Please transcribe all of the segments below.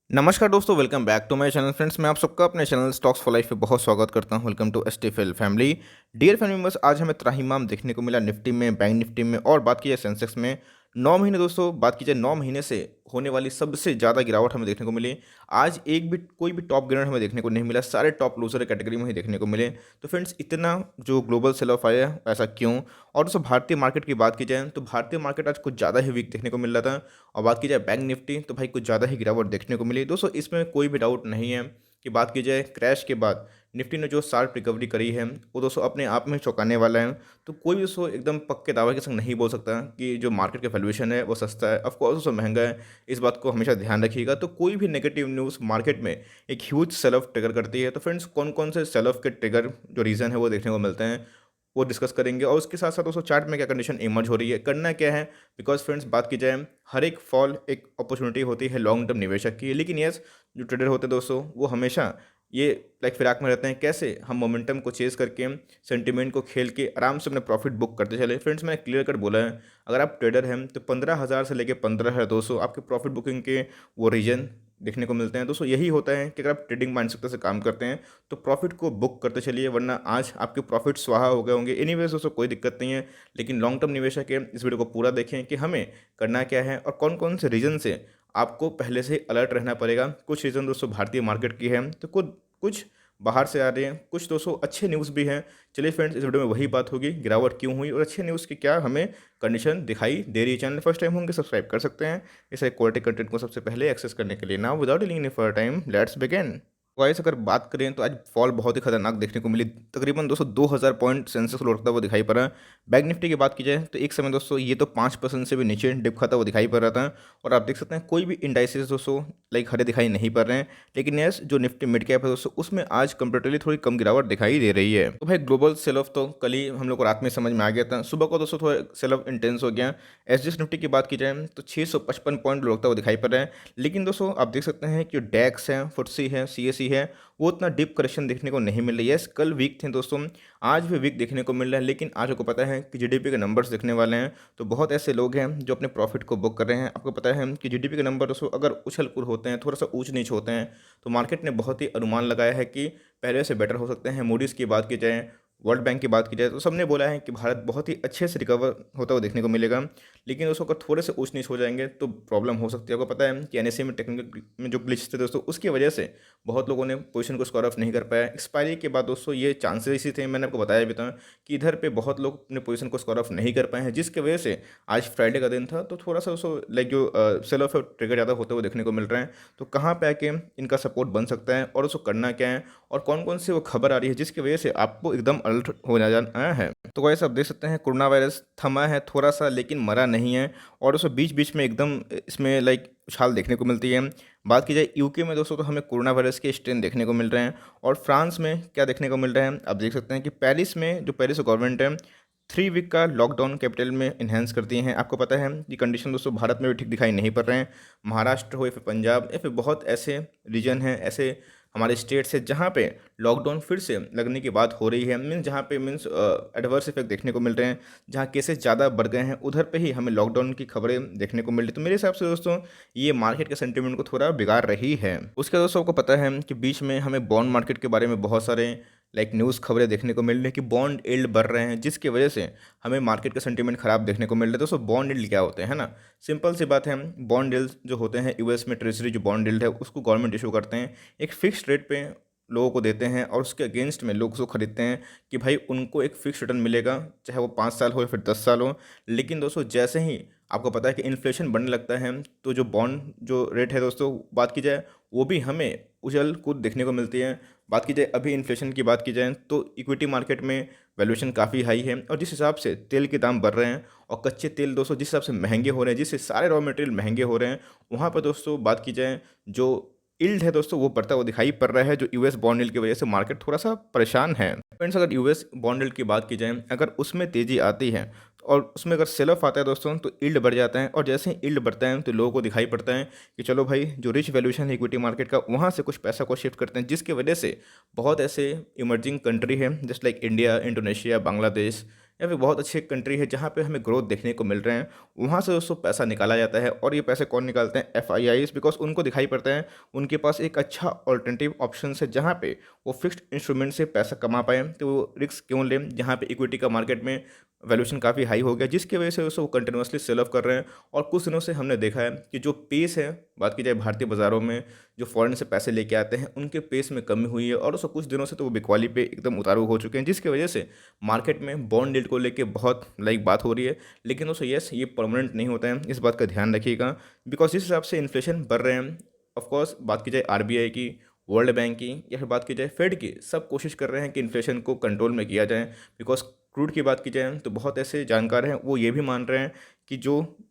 नमस्कार दोस्तों, welcome back to my channel. Friends, मैं आप सबका अपने चैनल स्टॉक्स फॉर लाइफ पे बहुत स्वागत करता हूं। Welcome to STFL family. Dear family members, आज हमें त्राहिमाम देखने को मिला निफ्टी में, बैंक निफ्टी में, और बात की जाए सेंसेक्स में 9 महीने दोस्तों, बात की जाए 9 महीने से होने वाली सबसे ज़्यादा गिरावट हमें देखने को मिली। आज एक भी कोई भी टॉप गेनर हमें देखने को नहीं मिला, सारे टॉप लूजर कैटेगरी में ही देखने को मिले। तो फ्रेंड्स, इतना जो ग्लोबल सेल ऑफ आया, ऐसा क्यों? और दोस्तों, भारतीय मार्केट की बात की जाए तो भारतीय मार्केट आज कुछ ज़्यादा ही वीक देखने को मिल रहा था। और बात की जाए बैंक निफ्टी, तो भाई कुछ ज़्यादा ही गिरावट देखने को मिली। दोस्तों, इसमें कोई भी डाउट नहीं है कि बात की जाए क्रैश के बाद निफ्टी ने जो शार्प रिकवरी करी है, वो दोस्तों अपने आप में चौंकाने वाला है। तो कोई भी दोस्तों एकदम पक्के दावे के संग नहीं बोल सकता कि जो मार्केट का वैल्यूएशन है वो सस्ता है। ऑफकोर्स दोस्तों महंगा है, इस बात को हमेशा ध्यान रखिएगा। तो कोई भी नेगेटिव न्यूज़ मार्केट में एक ह्यूज सेल ऑफ ट्रिगर करती है। तो फ्रेंड्स, कौन कौन से सेल ऑफ के ट्रिगर जो रीज़न है वो देखने को मिलते हैं, वो डिस्कस करेंगे। और उसके साथ साथ दोस्तों, चार्ट में क्या कंडीशन इमर्ज हो रही है, करना क्या है। बिकॉज फ्रेंड्स, बात की जाए हर एक फॉल एक अपॉर्चुनिटी होती है लॉन्ग टर्म निवेशक की। लेकिन यस, जो ट्रेडर होते हैं दोस्तों, वो हमेशा ये फिराक में रहते हैं, कैसे हम मोमेंटम को चेस करके, सेंटिमेंट को खेल के आराम से अपने प्रॉफिट बुक करते चले। फ्रेंड्स, मैंने क्लियर कट बोला है, अगर आप ट्रेडर हैं तो 15,000 से लेकर 15,200 आपके प्रॉफिट बुकिंग के वो रीजन देखने को मिलते हैं। दोस्तों, यही होता है कि अगर आप ट्रेडिंग माइंडसेट से काम करते हैं तो प्रॉफिट को बुक करते चलिए, वरना आज आपके प्रॉफिट स्वाहा हो गए होंगे। एनीवेज दोस्तों, कोई दिक्कत नहीं है, लेकिन लॉन्ग टर्म निवेशक है, इस वीडियो को पूरा देखें कि हमें करना क्या है और कौन कौन से रीजन से आपको पहले से अलर्ट रहना पड़ेगा। कुछ रीज़न दोस्तों भारतीय मार्केट की है, तो कुछ बाहर से आ रहे हैं, कुछ दोस्तों अच्छे न्यूज़ भी हैं। चलिए फ्रेंड्स, इस वीडियो में वही बात होगी, गिरावट क्यों हुई और अच्छे न्यूज़ की क्या हमें कंडीशन दिखाई दे रही है। चैनल फर्स्ट टाइम होंगे, सब्सक्राइब कर सकते हैं इस क्वालिटी कंटेंट को सबसे पहले एक्सेस करने के लिए। Now without delaying any further time, let's begin. Vice अगर बात करें तो आज फॉल बहुत ही खतरनाक देखने को मिली। तकरीबन दोस्तों 2000 पॉइंट सेंसेक्स लौटता हुआ दिखाई पड़ रहा है। बैंक निफ्टी की बात की जाए तो एक समय दोस्तों ये तो 5% से भी नीचे डिप खाता हुआ दिखाई पड़ रहा था। और आप देख सकते हैं कोई भी इंडाइसेस दोस्तों हरे दिखाई नहीं पड़ रहे हैं। लेकिन यस, जो निफ्टी मिड कैप है दोस्तों, उसमें आज कंपेरेटिवली थोड़ी कम गिरावट दिखाई दे रही है। तो भाई ग्लोबल सेल ऑफ तो कल ही हम लोग को रात में समझ में आ गया था, सुबह को दोस्तों थोड़ा सेल ऑफ इंटेंस हो गया। एसजीएस निफ्टी की बात की जाए तो 655 पॉइंट लौटता हुआ दिखाई पड़ रहा है। लेकिन दोस्तों, आप देख सकते हैं कि डैक्स है, फुटसी है, सीएसई है, वो उतना डीप करेक्शन देखने को नहीं मिल रही है। यस, कल वीक थे दोस्तों, आज भी वीक देखने को मिल रहा है। लेकिन आज आपको पता है कि जीडीपी के नंबर्स देखने वाले हैं, तो बहुत ऐसे लोग हैं जो अपने प्रॉफिट को बुक कर रहे हैं। आपको पता है कि जीडीपी के नंबर दोस्तों अगर उछल कूद होते हैं, थोड़ा सा ऊंच नीच होते हैं, तो मार्केट ने बहुत ही अनुमान लगाया है कि पहले से बेटर हो सकते हैं। मूडीज़ की बात की जाए, वर्ल्ड बैंक की बात की जाए, तो सबने बोला है कि भारत बहुत ही अच्छे से रिकवर होता हुआ देखने को मिलेगा। लेकिन दोस्तों, अगर थोड़े से ऊंच नीच हो जाएंगे तो प्रॉब्लम हो सकती है। आपको पता है कि एनएसई में टेक्निकल में जो ग्लिच थे दोस्तों, उसकी वजह से बहुत लोगों ने पोजीशन को स्कोर ऑफ नहीं कर पाया। एक्सपायरी के बाद दोस्तों ये चांसेस ही थे, मैंने आपको बताया भी था कि इधर पे बहुत लोग अपने पोजीशन को स्कोर ऑफ नहीं कर पाए हैं, जिसकी वजह से आज फ्राइडे का दिन था तो थोड़ा सा दोस्तों जो सेल ऑफ ट्रिगर ज़्यादा होते हुए देखने को मिल रहे हैं। तो कहाँ पे आके इनका सपोर्ट बन सकता है और उसको करना क्या है, और कौन कौन सी वो खबर आ रही है जिसकी वजह से आपको एकदम अलर्ट हो जाना है। तो वैसे आप देख सकते हैं कोरोना वायरस थमा है थोड़ा सा, लेकिन मरा नहीं है। और उसको बीच बीच में एकदम इसमें उछाल देखने को मिलती है। बात की जाए यूके में दोस्तों, तो हमें कोरोना वायरस के स्ट्रेन देखने को मिल रहे हैं। और फ्रांस में क्या देखने को मिल रहा है, आप देख सकते हैं कि पेरिस में जो पेरिस गवर्नमेंट है 3 वीक का लॉकडाउन कैपिटल में इन्हेंस कर दिए हैं। आपको पता है कि कंडीशन दोस्तों भारत में भी ठीक दिखाई नहीं पड़ रहे हैं। महाराष्ट्र हो या फिर पंजाब या फिर बहुत ऐसे रीजन हैं, ऐसे हमारे स्टेट्स है जहाँ पे लॉकडाउन फिर से लगने की बात हो रही है। मीन्स जहाँ पे एडवर्स इफेक्ट देखने को मिल रहे हैं, जहाँ केसेस ज़्यादा बढ़ गए हैं, उधर पे ही हमें लॉकडाउन की खबरें देखने को मिल रही। तो मेरे हिसाब से दोस्तों ये मार्केट के सेंटीमेंट को थोड़ा बिगाड़ रही है। उसके दोस्तों को पता है कि बीच में हमें बॉन्ड मार्केट के बारे में बहुत सारे न्यूज़ खबरें देखने को मिल रही है कि बॉन्ड यील्ड बढ़ रहे हैं, जिसकी वजह से हमें मार्केट का सेंटीमेंट खराब देखने को मिल रहा है। दोस्तों, बॉन्ड यील्ड क्या होते हैं, है ना? सिंपल सी बात है, बॉन्ड यील्ड जो होते हैं यूएस में ट्रेजरी जो बॉन्ड यील्ड है उसको गवर्नमेंट इशू करते हैं, एक फिक्स्ड रेट पे लोगों को देते हैं और उसके अगेंस्ट में लोग उसको खरीदते हैं कि भाई उनको एक फिक्स रिटर्न मिलेगा, चाहे वो 5 साल हो या फिर 10 साल हो। लेकिन दोस्तों, जैसे ही आपको पता है कि इन्फ्लेशन बढ़ने लगता है, तो जो बॉन्ड जो रेट है दोस्तों, बात की जाए वो भी हमें उछल कूद देखने को मिलती है। बात की जाए अभी इन्फ्लेशन की बात की जाए तो इक्विटी मार्केट में वैल्यूएशन काफ़ी हाई है, और जिस हिसाब से तेल के दाम बढ़ रहे हैं और कच्चे तेल दोस्तों जिस हिसाब से महंगे हो रहे हैं, जिससे सारे रॉ मटेरियल महंगे हो रहे हैं, वहाँ पर दोस्तों बात की जाए जो यील्ड है दोस्तों वो बढ़ता हुआ दिखाई पड़ रहा है, जो यूएस बॉन्ड यील्ड की वजह से मार्केट थोड़ा सा परेशान है। फ्रेंड्स, अगर यूएस बॉन्ड यील्ड की बात की जाए, अगर उसमें तेज़ी आती है और उसमें अगर सेल ऑफ आता है दोस्तों, तो यील्ड बढ़ जाता है। और जैसे ही यील्ड बढ़ता है तो लोगों को दिखाई पड़ता है कि चलो भाई, जो रिच वैल्यूएशन है इक्विटी मार्केट का, वहाँ से कुछ पैसा को शिफ्ट करते हैं, जिसकी वजह से बहुत ऐसे इमर्जिंग कंट्री है just like India, Indonesia, Bangladesh या फिर बहुत अच्छी कंट्री है जहाँ पे हमें ग्रोथ देखने को मिल रहे हैं, वहाँ से दोस्तों पैसा निकाला जाता है। और ये पैसे कौन निकालते हैं? एफआईआईज, बिकॉज उनको दिखाई पड़ता है उनके पास एक अच्छा ऑल्टरनेटिव ऑप्शन है जहाँ पे वो फिक्स्ड इंस्ट्रूमेंट से पैसा कमा पाए। तो वो रिस्क क्यों लें जहाँ पे इक्विटी का मार्केट में वैल्यूएशन काफ़ी हाई हो गया, जिसकी वजह से दोस्तों वो कंटिन्यूसली सेल ऑफ कर रहे हैं। और कुछ दिनों से हमने देखा है कि जो पेस है, बात की जाए भारतीय बाज़ारों में जो फॉरेन से पैसे लेके आते हैं उनके पेस में कमी हुई है, और दोस्तों कुछ दिनों से तो वो बिकवाली पे एकदम उतारू हो चुके हैं, जिसकी वजह से मार्केट में बॉन्ड यील्ड को लेके बहुत बात हो रही है। लेकिन दोस्तों यस, ये परमानेंट नहीं होता है, इस बात का ध्यान रखिएगा। बिकॉज जिस हिसाब से इन्फ्लेशन बढ़ रहे हैं, ऑफकोर्स बात की जाए आरबीआई की, वर्ल्ड बैंक की, या फिर बात की जाए फेड की, सब कोशिश कर रहे हैं कि इन्फ्लेशन को कंट्रोल में किया जाए। बिकॉज क्रूड की बात की जाए तो बहुत ऐसे जानकार हैं, वो ये भी मान रहे हैं कि जो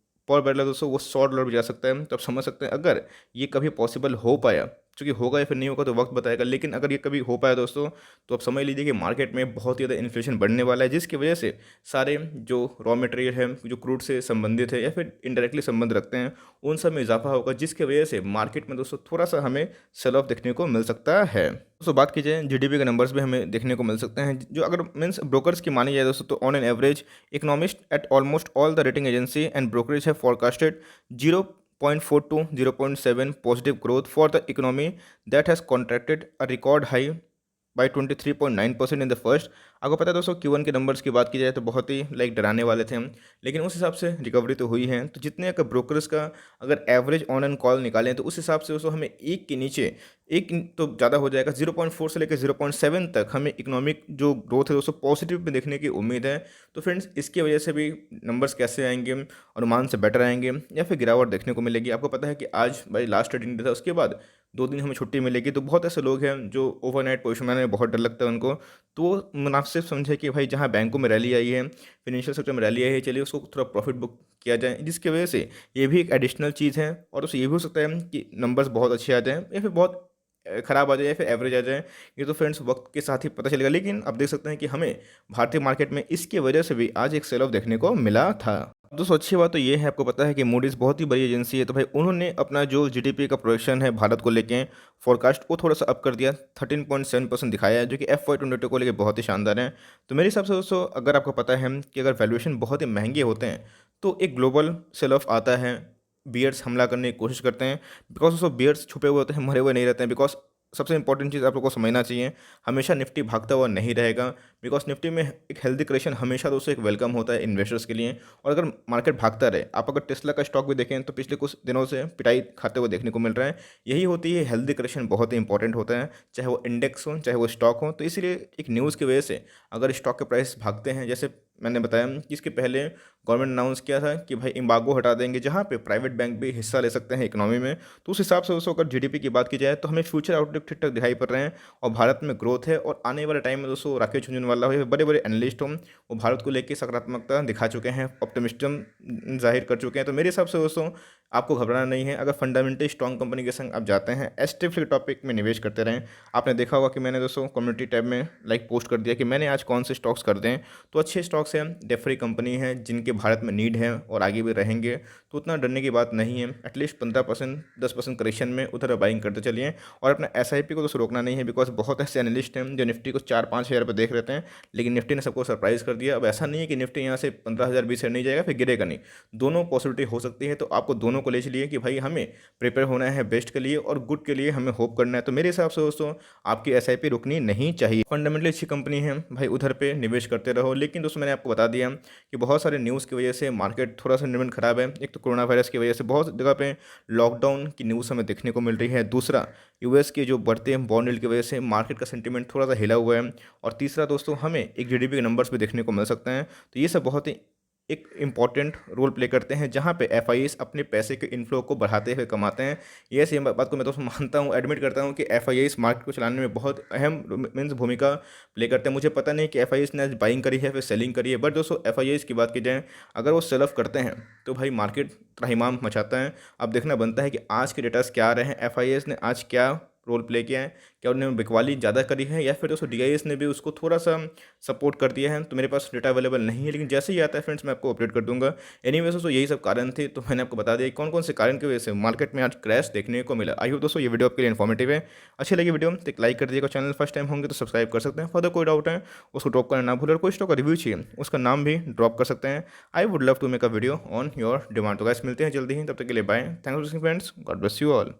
पर बैरल है दोस्तों वो $100 भी जा सकता है। तो आप समझ सकते हैं अगर ये कभी पॉसिबल हो पाया, क्योंकि होगा या फिर नहीं होगा तो वक्त बताएगा, लेकिन अगर ये कभी हो पाया दोस्तों तो आप समझ लीजिए कि मार्केट में बहुत ही ज़्यादा इन्फ्लेशन बढ़ने वाला है, जिसकी वजह से सारे जो रॉ मटेरियल है जो क्रूड से संबंधित है या फिर इनडायरेक्टली संबंध रखते हैं उन सब में इजाफा होगा, जिसकी वजह से मार्केट में दोस्तों थोड़ा सा हमें सेल ऑफ देखने को मिल सकता है। दोस्तों बात की जाए जीडीपी के नंबर्स भी हमें देखने को मिल सकते हैं, जो अगर मीन्स ब्रोकर्स की मानी जाए दोस्तों तो on an average economist eight almost all the rating agency and brokerage है फॉरकास्टेड 0.4 to 0.7 positive growth for the economy that has contracted a record high by 23.9% in the first. आपको पता है दोस्तों Q1 के नंबर्स की बात की जाए तो बहुत ही डराने वाले थे हम, लेकिन उस हिसाब से रिकवरी तो हुई है। तो जितने का ब्रोकर्स का अगर एवरेज ऑन एंड कॉल निकालें तो उस हिसाब से दोस्तों हमें एक के नीचे एक तो ज़्यादा हो जाएगा, 0.4 से लेकर 0.7 तक हमें इकोनॉमिक जो ग्रोथ है दोस्तों पॉजिटिव में देखने की उम्मीद है। तो फ्रेंड्स इसकी वजह से भी नंबर्स कैसे आएंगे, अनुमान से बेटर आएंगे या फिर गिरावट देखने को मिलेगी। आपको पता है कि आज भाई लास्ट ट्रेडिंग डे था, उसके बाद 2 दिन हमें छुट्टी मिलेगी। तो बहुत ऐसे लोग हैं जो ओवरनाइट पोजिशन में बहुत डर लगता है उनको, तो वो मुनासिब समझे कि भाई जहाँ बैंकों में रैली आई है, फिनेंशियल सेक्टर में रैली आई है, चलिए उसको थोड़ा प्रॉफिट बुक किया जाए, जिसकी वजह से ये भी एक एडिशनल चीज़ है। और उससे ये भी हो सकता है कि नंबर्स बहुत अच्छे आ जाएँ या फिर बहुत ख़राब आ जाए या फिर एवरेज आ जाए। ये तो फ्रेंड्स वक्त के साथ ही पता चलेगा, लेकिन अब देख सकते हैं कि हमें भारतीय मार्केट में इसकी वजह से भी आज एक सेल ऑफ देखने को मिला था। दोस्तों अच्छी बात तो ये है, आपको पता है कि मूडीज़ बहुत ही बड़ी एजेंसी है, तो भाई उन्होंने अपना जो जीडीपी का प्रोजेक्शन है भारत को लेके फोरकास्ट को थोड़ा सा अप कर दिया, 13.7% दिखाया है, जो कि FY22 को लेके बहुत ही शानदार है। तो मेरे हिसाब से दोस्तों अगर आपको पता है कि अगर वैल्यूएशन बहुत ही महंगे होते हैं तो एक ग्लोबल सेल ऑफ आता है, बियर्स हमला करने की कोशिश करते हैं। बिकॉज दोस्तों बियर्स छुपे हुए होते हैं, मरे हुए नहीं रहते हैं। बिकॉज सबसे इंपॉर्टेंट चीज़ आप लोग को समझना चाहिए, हमेशा निफ्टी भागता हुआ नहीं रहेगा। बिकॉज निफ्टी में एक हेल्दी करेक्शन हमेशा दोस्तों एक वेलकम होता है इन्वेस्टर्स के लिए। और अगर मार्केट भागता रहे, आप अगर टेस्ला का स्टॉक भी देखें तो पिछले कुछ दिनों से पिटाई खाते हुए देखने को मिल रहा है। यही होती है हेल्दी करेक्शन, बहुत ही इंपॉर्टेंट होता है, चाहे वो इंडेक्स हो चाहे वो स्टॉक हो। तो इसीलिए एक न्यूज़ की वजह से अगर स्टॉक के प्राइस भागते हैं, जैसे मैंने बताया कि इसके पहले गवर्नमेंट अनाउंस किया था कि भाई एम्बार्गो हटा देंगे जहाँ पे प्राइवेट बैंक भी हिस्सा ले सकते हैं इकोनॉमी में। तो उस हिसाब से दोस्तों अगर जीडीपी की बात की जाए तो हमें फ्यूचर आउटलुक ठीक ठाक दिखाई पड़ रहे हैं और भारत में ग्रोथ है। और आने वाले टाइम में दोस्तों राकेश झुनझुनवाला हो, बड़े बड़े एनालिस्ट हों, वो भारत को लेकर सकारात्मकता दिखा चुके हैं, ऑप्टिमिज्म जाहिर कर चुके हैं। तो मेरे हिसाब से दोस्तों आपको घबराना नहीं है। अगर फंडामेंटली स्ट्रॉन्ग कंपनी के संग आप जाते हैं, एसटीएफ के टॉपिक में निवेश करते रहें। आपने देखा होगा कि मैंने दोस्तों कम्युनिटी टैब में पोस्ट कर दिया कि मैंने आज कौन से स्टॉक्स कर दें। तो अच्छे स्टॉक्स हैं, डेफरी कंपनी है जिनके भारत में नीड है और आगे भी रहेंगे, तो उतना डरने की बात नहीं है। एटलीस्ट 15% 10% करेक्शन में उधर बाइंग करते चलिए। और अपना एसआईपी को तो रोकना नहीं है, बिकॉज बहुत ऐसे एनालिस्ट हैं जो निफ्टी को 4-5 हज़ार पर देख रहते हैं, लेकिन निफ्टी ने सबको सरप्राइज कर दिया। अब ऐसा नहीं है कि निफ्टी यहाँ से 15,000 20 हज़ार नहीं जाएगा फिर गिरेगा नहीं, दोनों पॉसिबिलिटी हो सकती है। तो आपको दोनों को ले चलिए कि भाई हमें प्रिपेयर होना है बेस्ट के लिए और गुड के लिए हमें होप करना है। तो मेरे हिसाब से दोस्तों आपकी एसआईपी रुकनी नहीं चाहिए। फंडामेंटली अच्छी कंपनी है भाई, उधर पे निवेश करते रहो। लेकिन दोस्तों मैंने आपको बता दिया कि बहुत सारे न्यूज़ की वजह से मार्केट थोड़ा सा निवेश खराब है। एक तो कोरोना वायरस की वजह से बहुत जगह पे लॉकडाउन की न्यूज़ हमें देखने को मिल रही है। दूसरा यूएस के जो बढ़ते हैं बॉन्ड यील्ड की वजह से मार्केट का सेंटीमेंट थोड़ा सा हिला हुआ है। और तीसरा दोस्तों हमें एक जीडीपी के नंबर्स भी देखने को मिल सकते हैं। तो ये सब बहुत ही एक इम्पॉर्टेंट रोल प्ले करते हैं, जहाँ पे एफआईएस अपने पैसे के इनफ्लो को बढ़ाते हुए कमाते हैं। ये सेम बात को मैं तो मानता हूँ, एडमिट करता हूँ कि एफआईएस मार्केट को चलाने में बहुत अहम मीन्स भूमिका प्ले करते हैं। मुझे पता नहीं कि एफआईएस ने आज बाइंग करी है फिर सेलिंग करी है, बट दोस्तों एफआईएस की बात की जाए अगर वो सेल ऑफ करते हैं तो भाई मार्केट त्राहिमाम मचाता है। अब देखना बनता है कि आज के डेटास क्या आ रहे हैं, एफआईएस ने आज क्या रोल प्ले किया है, क्या उन्होंने बिकवाली ज़्यादा करी है या फिर दोस्तों DIS ने भी उसको थोड़ा सा सपोर्ट कर दिया है। तो मेरे पास डेटा अवेलेबल नहीं है, लेकिन जैसे ही आता है फ्रेंड्स मैं आपको अपडेट कर दूंगा। एनीवेज दोस्तों यही सब कारण थे, तो मैंने आपको बता दिया कौन कौन से कारण की वजह से मार्केट में आज क्रैश देखने को मिला। आई होप दोस्तों ये वीडियो आपके लिए इन्फॉर्मेटिव है। अच्छी लगी वीडियो तो एक लाइक कर दीजिएगा, चैनल फर्स्ट टाइम होंगे तो सब्सक्राइब कर सकते हैं। फर्दर कोई डाउट है उसको ड्रॉप करना ना भूलें, और कोई स्टॉक का रिव्यू चाहिए उसका नाम भी ड्रॉप कर सकते हैं। I would love to make a video on your demand. तो गाइस मिलते हैं जल्दी ही, तब तक के लिए bye. Thanks for watching friends, God bless you all.